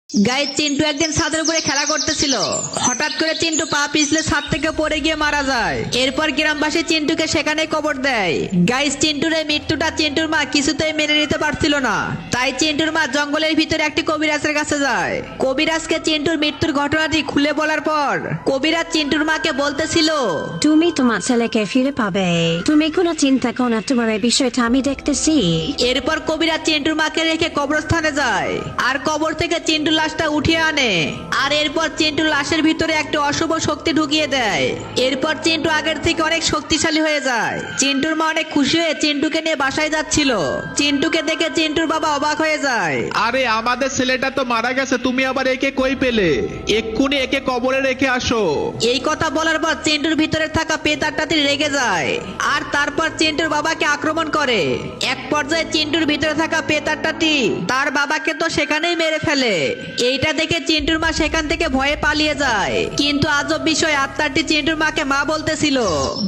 Guys Chintu একদিন ছাদের উপরে খেলা করতেছিল। হঠাৎ করে চিন্টু পা পিছলে ছাদ থেকে পড়ে গিয়ে মারা যায়। এরপর গ্রামবাসী চিন্টুকে সেখানে কবর দেয়। গাইস চিন্টুর এই মৃত্যুটা চিন্টুর মা কিছুতেই মেনে নিতে পারছিল না। তাই চিন্টুর মা জঙ্গলের ভিতরে একটি কবিরাজের কাছে যায়। কবিরাজকে চিন্টুর মৃত্যুর ঘটনাটি খুলে বলার পর কবিরাজ চিন্টুর মাকে বলতেছিল, তুমি তোমার ছেলেকে ফিরে পাবে, তুমি কোনো চিন্তা করো না, তোমার এই বিষয়টা আমি দেখতেছি। এরপর কবিরাজ চিন্টুর মাকে রেখে কবরস্থানে যায় আর কবর থেকে চিন্টুর লাশটা উঠিয়ে আনে। আর এরপর চিন্টুর লাশের ভিতরে একটা অশুভ শক্তি ঢুকিয়ে দেয়। এরপর চিন্টু আগের থেকে অনেক শক্তিশালী হয়ে যায়। চিন্টুর মা অনেক খুশি হয়ে চিন্টুকে নিয়ে বাসায় যাচ্ছিল। চিন্টুকে দেখে চিন্টুর বাবা অবাক হয়ে যায়। আরে আমাদের ছেলেটা তো মারা গেছে, তুমি আবার একে কই পেলে? এক্ষুনি একে কবরে রেখে আসো। এই কথা বলার পর চিন্টুর ভিতরে থাকা পেতারটাতে রেগে যায় আর তারপর চিন্টুর বাবাকে আক্রমণ করে। এক পর্যায়ে চিন্টুর ভিতরে থাকা পেতারটাটি তার বাবাকে তো সেখানেই মেরে ফেলে। এইটা দেখে চিন্টুর মা সেখান থেকে ভয়ে পালিয়ে যায়। কিন্তু আজব বিষয়, আত্মাটি চিন্টুর মাকে মা বলতেছিল।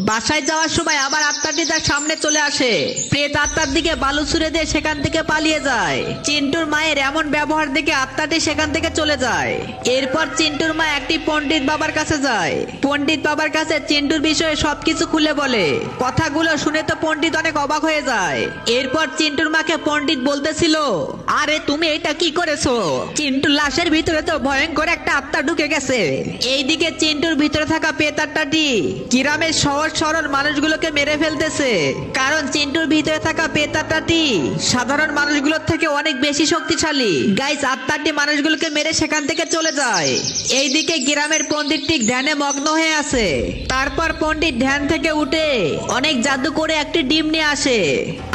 বাসায় যাওয়ার সময় আবার আত্মাটি তার সামনে চলে আসে। প্রেত আত্মার দিকে বালু ছুড়ে দিয়ে সেখান থেকে পালিয়ে যায়। চিন্টুর মায়ের এমন ব্যবহার দেখে আত্মাটি সেখান থেকে চলে যায়। এরপর চিন্টুর মা একটি পণ্ডিত বাবার কাছে যায়। পণ্ডিত বাবার কাছে চিন্টুর বিষয়ে সবকিছু খুলে বলে। কথাগুলো শুনে তো পণ্ডিত অনেক অবাক হয়ে যায়। এরপর চিন্টুর মাকে পণ্ডিত বলতেছিল, আরে তুমি এটা কি করেছো? চিন্টুর লাশের ভিতরে তো ভয়ঙ্কর একটা আত্মা ঢুকে গেছে। এইদিকে চিন্টুর ভিতরে থাকা পেতারটাটি গ্রামের সহজ সরল মানুষগুলোকে মেরে ফেলতেছে। কারণ চিন্টুর ভিতরে থাকা পেতারটাটি সাধারণ মানুষগুলোর থেকে অনেক বেশি শক্তিশালী। গাইস আত্মাটি মানুষগুলোকে মেরে সেখান থেকে চলে যায়। এইদিকে গ্রামের পণ্ডিতটি ধ্যানে মগ্ন হয়ে আছে। তারপর পণ্ডিত ধ্যান থেকে উঠে অনেক জাদু করে একটি ডিম নিয়ে আসে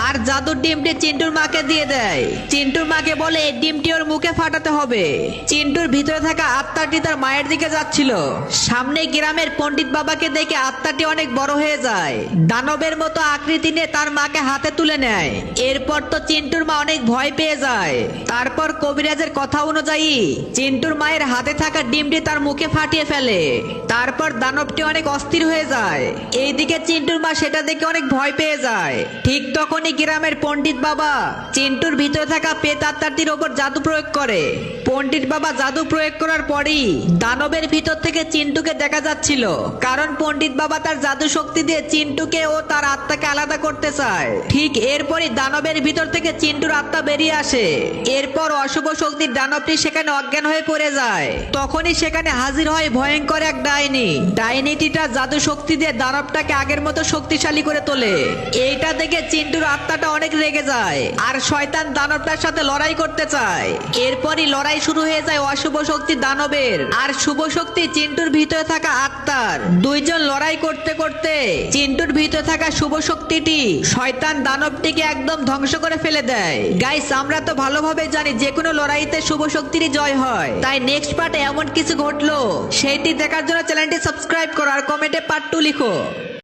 আর জাদুর ডিমটি চিন্টুর মাকে দিয়ে দেয়। চিন্টুর মাকে বলে এই ডিমটি ওর মুখে ফাটাতে হবে। চিন্টুর ভিতরে থাকা আত্মাটি তার মায়ের দিকে যাচ্ছিল। সামনে গ্রামের পণ্ডিত বাবাকে দেখে আত্মাটি অনেক বড় হয়ে যায়। দানবের মতো আকৃতি নিয়ে তার মাকে হাতে তুলে নেয়। এরপর তো চিন্টুর মা অনেক ভয় পেয়ে যায়। তারপর কবিরাজের কথা অনুযায়ী চিন্টুর মায়ের হাতে থাকা ডিমটি তার মুখে ফাটিয়ে ফেলে। তারপর দানবটি অনেক অস্থির হয়ে যায়। এইদিকে চিন্টুর মা সেটা দেখে অনেক ভয় পেয়ে যায়। ঠিক তখনই গ্রামের পণ্ডিত বাবা চিন্টুর ভিতরে থাকা পেত আত্মাটির ওপর জাদু প্রয়োগ করে। পণ্ডিত বাবা জাদু প্রয়োগ করার পরই দানবের ভিতর থেকে চিন্টুকে দেখা যাচ্ছিল। কারণ পণ্ডিত বাবা তার জাদু শক্তি দিয়ে চিন্টুকে ও তার আত্মাকে আলাদা করতে চায়। ঠিক এরপরই দানবের ভিতর থেকে চিন্টুর আত্মা বেরিয়ে আসে। এরপর অশুভ শক্তির দানবটি সেখানে অজ্ঞান হয়ে পড়ে যায়। তখনই সেখানে হাজির হয় ভয়ঙ্কর এক ডাইনি। ডাইনিটিটা জাদু শক্তি দিয়ে দানবটাকে আগের মতো শক্তিশালী করে তোলে। এইটা দেখে চিন্টুর আত্মাটা অনেক রেগে যায় আর শয়তান দানবটার সাথে লড়াই করতে চায়। এরপরই লড়াই শুরু হয়ে যায় অশুভ শক্তি দানবের আর শুভ শক্তি চিন্টুর ভিতরে থাকা আত্মার। দুইজন লড়াই করতে করতে চিন্টুর ভিতরে থাকা শুভ শক্তিটি শয়তান দানবটিকে একদম ধ্বংস করে ফেলে দেয়। গাইস আমরা তো ভালোভাবে জানি যে কোনো লড়াইতে শুভ শক্তিরই জয় হয়। তাই নেক্সট পার্টে এমন কিছু ঘটলো সেইটি দেখার জন্য চ্যানেলটি সাবস্ক্রাইব করো আর কমেন্টে পার্ট 2 লিখো।